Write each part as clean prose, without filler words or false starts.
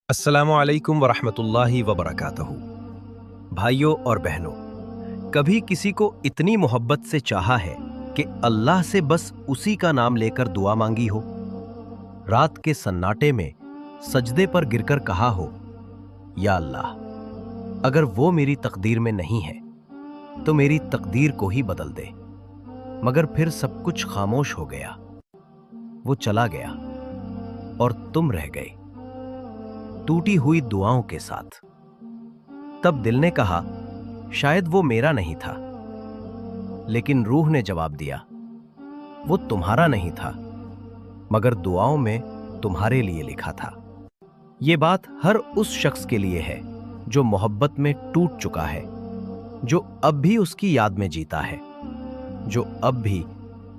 अस्सलामु अलैकुम वरहमतुल्लाहि वबरकातुहू। भाइयों और बहनों, कभी किसी को इतनी मोहब्बत से चाहा है कि अल्लाह से बस उसी का नाम लेकर दुआ मांगी हो? रात के सन्नाटे में सजदे पर गिरकर कहा हो, या अल्लाह, अगर वो मेरी तकदीर में नहीं है तो मेरी तकदीर को ही बदल दे। मगर फिर सब कुछ खामोश हो गया, वो चला गया और तुम रह गए टूटी हुई दुआओं के साथ। तब दिल ने कहा, शायद वो मेरा नहीं था, लेकिन रूह ने जवाब दिया, वो तुम्हारा नहीं था, मगर दुआओं में तुम्हारे लिए लिखा था। ये बात हर उस शख्स के लिए है जो मोहब्बत में टूट चुका है, जो अब भी उसकी याद में जीता है, जो अब भी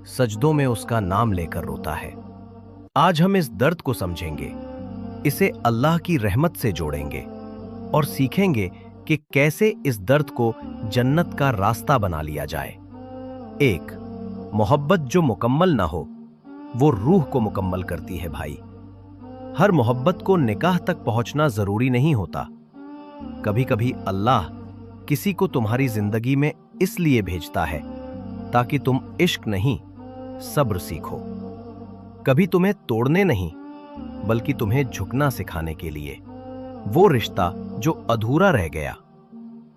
सजदों में उसका नाम लेकर रोता है। आज हम इस दर्द को समझेंगे, इसे अल्लाह की रहमत से जोड़ेंगे और सीखेंगे कि कैसे इस दर्द को जन्नत का रास्ता बना लिया जाए। एक, मोहब्बत जो मुकम्मल ना हो वो रूह को मुकम्मल करती है। भाई, हर मोहब्बत को निकाह तक पहुंचना जरूरी नहीं होता। कभी कभी अल्लाह किसी को तुम्हारी जिंदगी में इसलिए भेजता है ताकि तुम इश्क नहीं, सब्र सीखो। कभी तुम्हें तोड़ने नहीं, बल्कि तुम्हें झुकना सिखाने के लिए। वो रिश्ता जो अधूरा रह गया,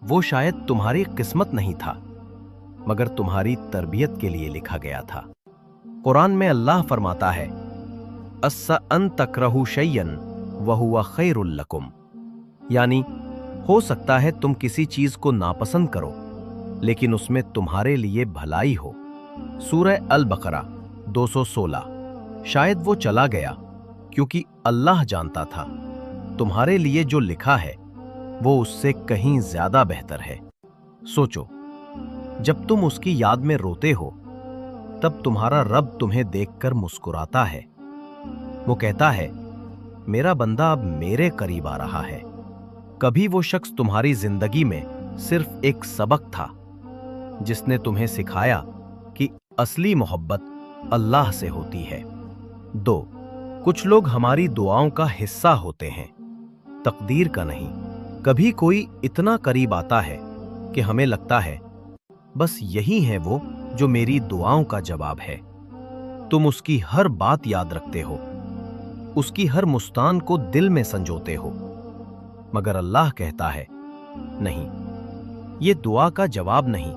वो शायद तुम्हारी किस्मत नहीं था, मगर तुम्हारी तरबियत के लिए लिखा गया था। कुरान में अल्लाह फरमाता है, अस्सा अन तकरहु शैयन वहुवा खैरुल लकुम, यानी हो सकता है तुम किसी चीज को नापसंद करो, लेकिन उसमें तुम्हारे लिए भलाई हो। सूरह अल बकरा 216। शायद वो चला गया क्योंकि अल्लाह जानता था तुम्हारे लिए जो लिखा है वो उससे कहीं ज्यादा बेहतर है। सोचो, जब तुम उसकी याद में रोते हो तब तुम्हारा रब तुम्हें देखकर मुस्कुराता है। वो कहता है, मेरा बंदा अब मेरे करीब आ रहा है। कभी वो शख्स तुम्हारी जिंदगी में सिर्फ एक सबक था जिसने तुम्हें सिखाया कि असली मोहब्बत अल्लाह से होती है। दो, कुछ लोग हमारी दुआओं का हिस्सा होते हैं, तकदीर का नहीं। कभी कोई इतना करीब आता है कि हमें लगता है बस यही है वो जो मेरी दुआओं का जवाब है। तुम उसकी हर बात याद रखते हो, उसकी हर मुस्कान को दिल में संजोते हो, मगर अल्लाह कहता है, नहीं, ये दुआ का जवाब नहीं,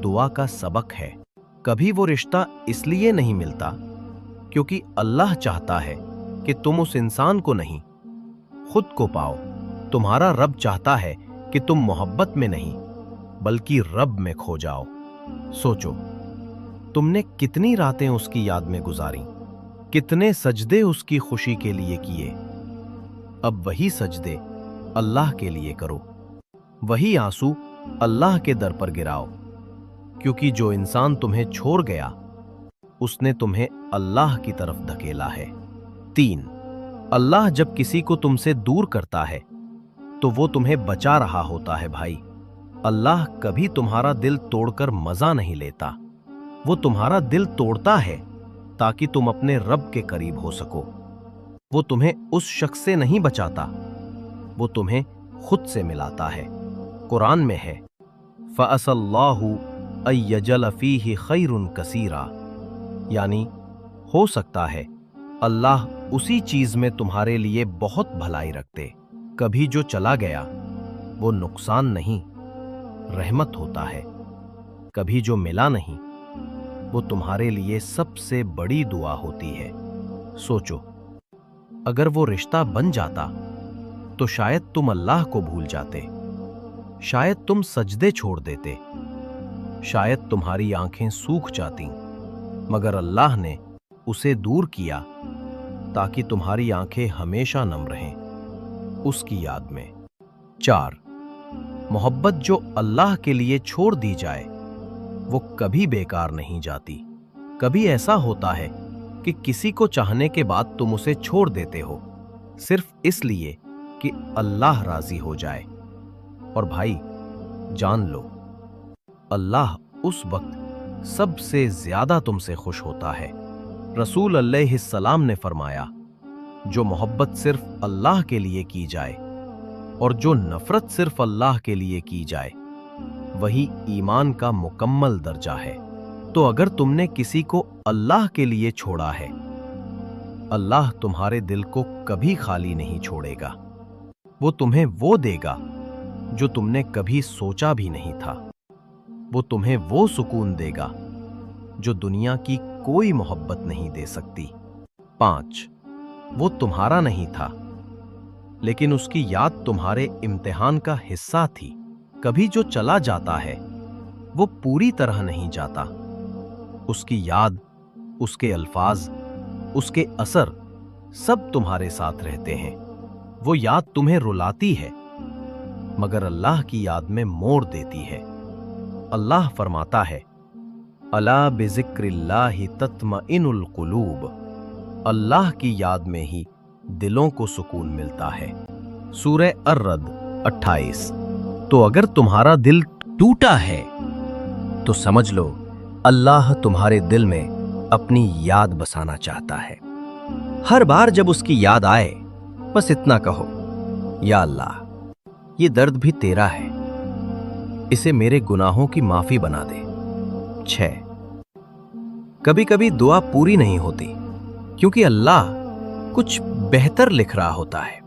दुआ का सबक है। कभी वो रिश्ता इसलिए नहीं मिलता क्योंकि अल्लाह चाहता है कि तुम उस इंसान को नहीं, खुद को पाओ। तुम्हारा रब चाहता है कि तुम मोहब्बत में नहीं, बल्कि रब में खो जाओ। सोचो, तुमने कितनी रातें उसकी याद में गुजारी, कितने सजदे उसकी खुशी के लिए किए। अब वही सजदे अल्लाह के लिए करो, वही आंसू अल्लाह के दर पर गिराओ, क्योंकि जो इंसान तुम्हें छोड़ गया उसने तुम्हें अल्लाह की तरफ धकेला है। तीन, अल्लाह जब किसी को तुमसे दूर करता है तो वो तुम्हें बचा रहा होता है। भाई, अल्लाह कभी तुम्हारा दिल तोड़कर मजा नहीं लेता, वो तुम्हारा दिल तोड़ता है ताकि तुम अपने रब के करीब हो सको। वो तुम्हें उस शख्स से नहीं बचाता, वो तुम्हें खुद से मिलाता है। कुरान में है, फ़असल्लाहु अय्यजल फीहि खैरुन कसीरा, यानी हो सकता है अल्लाह उसी चीज में तुम्हारे लिए बहुत भलाई रखते। कभी जो चला गया वो नुकसान नहीं, रहमत होता है। कभी जो मिला नहीं वो तुम्हारे लिए सबसे बड़ी दुआ होती है। सोचो, अगर वो रिश्ता बन जाता तो शायद तुम अल्लाह को भूल जाते, शायद तुम सजदे छोड़ देते, शायद तुम्हारी आंखें सूख जाती, मगर अल्लाह ने उसे दूर किया ताकि तुम्हारी आंखें हमेशा नम रहें उसकी याद में। चार, मोहब्बत जो अल्लाह के लिए छोड़ दी जाए वो कभी बेकार नहीं जाती। कभी ऐसा होता है कि किसी को चाहने के बाद तुम उसे छोड़ देते हो सिर्फ इसलिए कि अल्लाह राजी हो जाए। और भाई, जान लो, अल्लाह उस वक्त सबसे ज्यादा तुमसे खुश होता है। रसूल अलैहिस्सलाम ने फरमाया, जो मोहब्बत सिर्फ अल्लाह के लिए की जाए और जो नफरत सिर्फ अल्लाह के लिए की जाए, वही ईमान का मुकम्मल दर्जा है। तो अगर तुमने किसी को अल्लाह के लिए छोड़ा है, अल्लाह तुम्हारे दिल को कभी खाली नहीं छोड़ेगा। वो तुम्हें वो देगा जो तुमने कभी सोचा भी नहीं था। वो तुम्हें वो सुकून देगा जो दुनिया की कोई मोहब्बत नहीं दे सकती। 5, वो तुम्हारा नहीं था, लेकिन उसकी याद तुम्हारे इम्तिहान का हिस्सा थी। कभी जो चला जाता है वो पूरी तरह नहीं जाता। उसकी याद, उसके अल्फाज, उसके असर सब तुम्हारे साथ रहते हैं। वो याद तुम्हें रुलाती है, मगर अल्लाह की याद में मोड़ देती है। अल्लाह फरमाता है, अला बिज़िक्रिल्लाहि तत्मइनुल कुलूब। अल्लाह की याद में ही दिलों को सुकून मिलता है। सूरह अर्रद 28। तो अगर तुम्हारा दिल टूटा है तो समझ लो अल्लाह तुम्हारे दिल में अपनी याद बसाना चाहता है। हर बार जब उसकी याद आए, बस इतना कहो, या अल्लाह, ये दर्द भी तेरा है, इसे मेरे गुनाहों की माफी बना दे। 6, कभी कभी दुआ पूरी नहीं होती क्योंकि अल्लाह कुछ बेहतर लिख रहा होता है।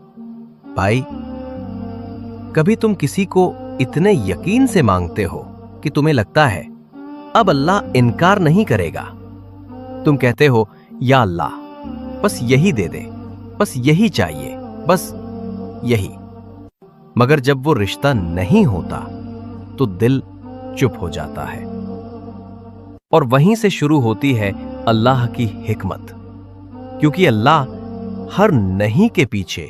भाई, कभी तुम किसी को इतने यकीन से मांगते हो कि तुम्हें लगता है अब अल्लाह इनकार नहीं करेगा। तुम कहते हो, या अल्लाह, बस यही दे दे, बस यही चाहिए, बस यही। मगर जब वो रिश्ता नहीं होता तो दिल चुप हो जाता है। और वहीं से शुरू होती है अल्लाह की हिकमत, क्योंकि अल्लाह हर नहीं के पीछे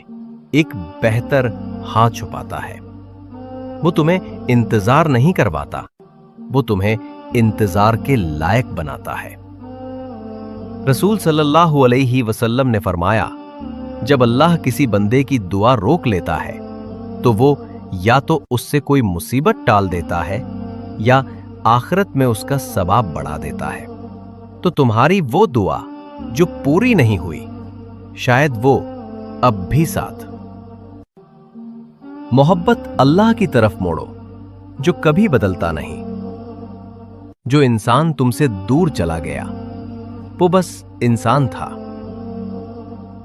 एक बेहतर हाँ छुपाता है। वो तुम्हें इंतजार नहीं करवाता, वो तुम्हें इंतजार के लायक बनाता है। रसूल सल्लल्लाहु अलैहि वसल्लम ने फरमाया, जब अल्लाह किसी बंदे की दुआ रोक लेता है तो वो या तो उससे कोई मुसीबत टाल देता है या आखिरत में उसका सवाब बढ़ा देता है। तो तुम्हारी वो दुआ जो पूरी नहीं हुई, शायद वो अब भी साथ। मोहब्बत अल्लाह की तरफ मोड़ो जो कभी बदलता नहीं। जो इंसान तुमसे दूर चला गया वो बस इंसान था।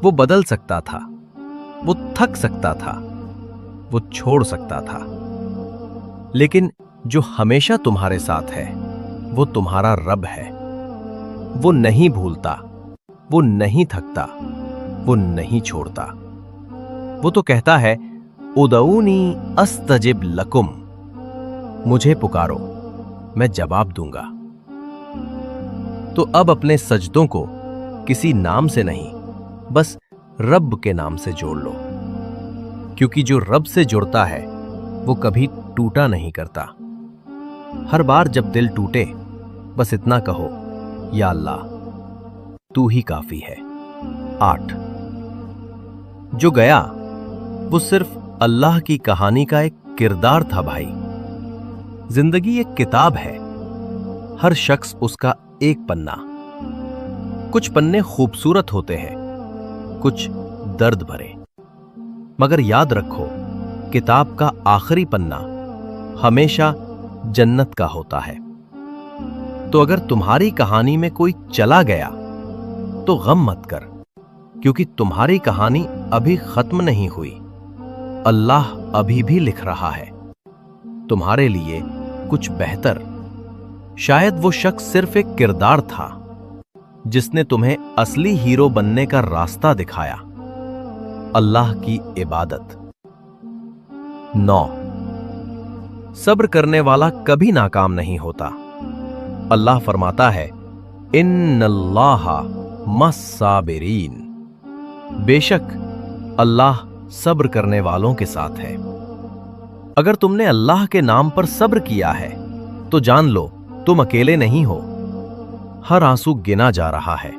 वो बदल सकता था, वो थक सकता था, वो छोड़ सकता था, लेकिन जो हमेशा तुम्हारे साथ है वो तुम्हारा रब है। वो नहीं भूलता, वो नहीं थकता, वो नहीं छोड़ता। वो तो कहता है, उदऊनी अस्तजिब लकुम, मुझे पुकारो मैं जवाब दूंगा। तो अब अपने सजदों को किसी नाम से नहीं, बस रब के नाम से जोड़ लो, क्योंकि जो रब से जुड़ता है वो कभी टूटा नहीं करता। हर बार जब दिल टूटे, बस इतना कहो, या अल्लाह, तू ही काफी है। 8, जो गया वो सिर्फ अल्लाह की कहानी का एक किरदार था। भाई, जिंदगी एक किताब है, हर शख्स उसका एक पन्ना। कुछ पन्ने खूबसूरत होते हैं, कुछ दर्द भरे, मगर याद रखो, किताब का आखिरी पन्ना हमेशा जन्नत का होता है। तो अगर तुम्हारी कहानी में कोई चला गया तो गम मत कर, क्योंकि तुम्हारी कहानी अभी खत्म नहीं हुई। अल्लाह अभी भी लिख रहा है तुम्हारे लिए कुछ बेहतर। शायद वो शख्स सिर्फ एक किरदार था जिसने तुम्हें असली हीरो बनने का रास्ता दिखाया। अल्लाह की इबादत। 9, सब्र करने वाला कभी नाकाम नहीं होता। अल्लाह फरमाता है, इन्नल्लाहा मस्साबिरीन, बेशक अल्लाह सब्र करने वालों के साथ है। अगर तुमने अल्लाह के नाम पर सब्र किया है तो जान लो तुम अकेले नहीं हो। हर आंसू गिना जा रहा है,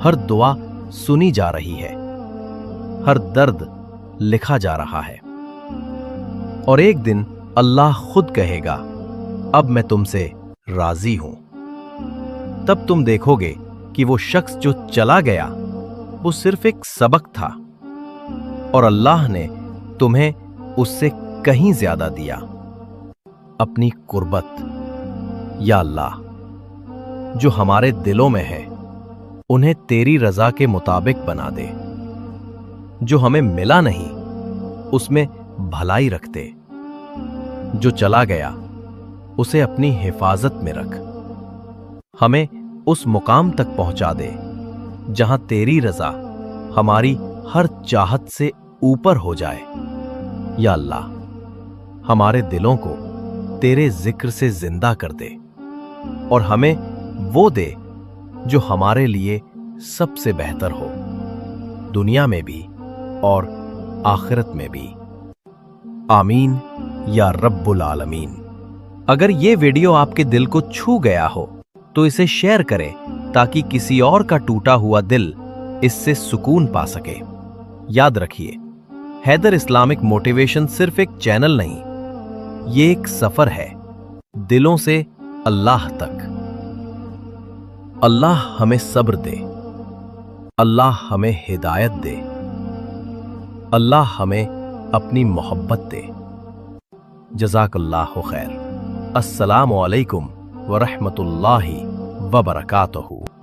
हर दुआ सुनी जा रही है, हर दर्द लिखा जा रहा है। और एक दिन अल्लाह खुद कहेगा, अब मैं तुमसे राजी हूं। तब तुम देखोगे कि वो शख्स जो चला गया وہ صرف ایک سبق تھا اور اللہ نے تمہیں اس سے کہیں زیادہ دیا، اپنی قربت۔ یا اللہ، جو ہمارے دلوں میں ہے انہیں تیری رضا کے مطابق بنا دے، جو ہمیں ملا نہیں اس میں بھلائی رکھ دے، جو چلا گیا اسے اپنی حفاظت میں رکھ، ہمیں اس مقام تک پہنچا دے جہاں تیری رضا ہماری ہر چاہت سے اوپر ہو جائے۔ یا اللہ، ہمارے دلوں کو تیرے ذکر سے زندہ کر دے اور ہمیں وہ دے جو ہمارے لیے سب سے بہتر ہو، دنیا میں بھی اور آخرت میں بھی۔ آمین یا رب العالمین۔ اگر یہ ویڈیو آپ کے دل کو چھو گیا ہو تو اسے شیئر کریں تاکہ کسی اور کا ٹوٹا ہوا دل اس سے سکون پا سکے۔ یاد رکھیے، حیدر اسلامک موٹیویشن صرف ایک چینل نہیں، یہ ایک سفر ہے دلوں سے اللہ تک۔ اللہ ہمیں صبر دے، اللہ ہمیں ہدایت دے، اللہ ہمیں اپنی محبت دے۔ جزاک اللہ خیر۔ السلام علیکم ورحمۃ اللہ وبرکاتہ۔